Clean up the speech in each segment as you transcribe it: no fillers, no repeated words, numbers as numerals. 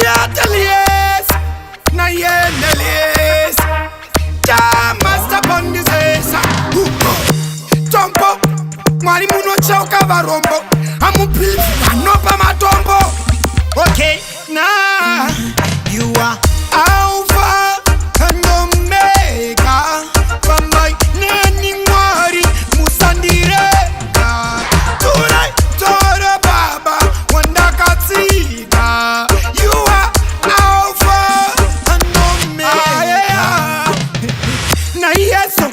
Yatelies, na yenelies. Ja master bondizesa. Tombo, mwali muno choka varombo. Amupili anopa matombo. Okay, nah. You are Alpha and Omega. Bambai neni mwari musandireka. Turai toro baba wanda katsika. You are Alpha and Omega. Na Yesu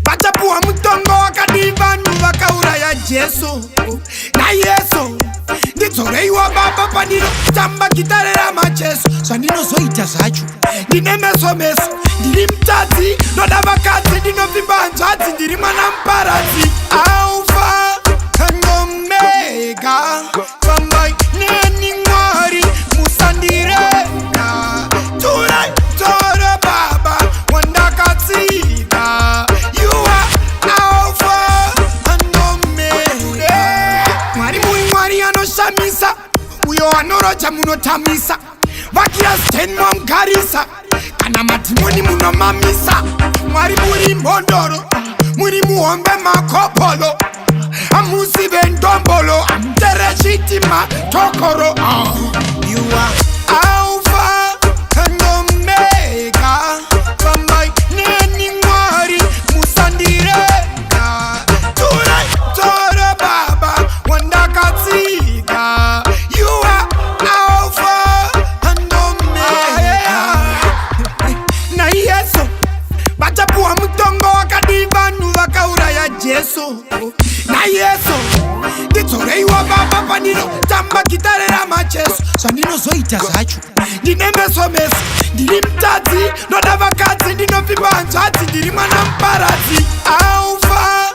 bachapuwa mutongo wakati vanhu vakauraya Jesu. Na Yesu ndidzoreiwa baba pandino tamba gitare ramajesu. Zvandinozoita zvacho ndine meso ndiri mutadzi noda vakadzi ndinovimba hanzvadzi ndiri mwana muparadzi. Alpha and Omega, bambai neni mwari musandireka. Turai toro baba wandakatsika. You are Alpha and Omega. Mwari muri mwari anoshamisa, uyo anoroja munotamisa. Vakiras 10 mamugarisa, kana matimoni munomamisa. Mwari muri mbondoro, muri muhombe makopolo. Amusive ndombolo, amtere chitima tokoro. You are Alpha and Omega, bambai neni mwari musandireka. Turai toro baba wandakatsika. You are Alpha and Omega. Na Yesu bachapuwa mutongo wakati vanhu vakauraya Jesu. Na Yesu ndidzoreiwa baba pandino tamba gitare ramajesu. Zvandinozoita zvacho ndine meso ndiri mutadzi noda vakadzi ndinovimba hanzvadzi ndiri mwana muparadzi. Alpha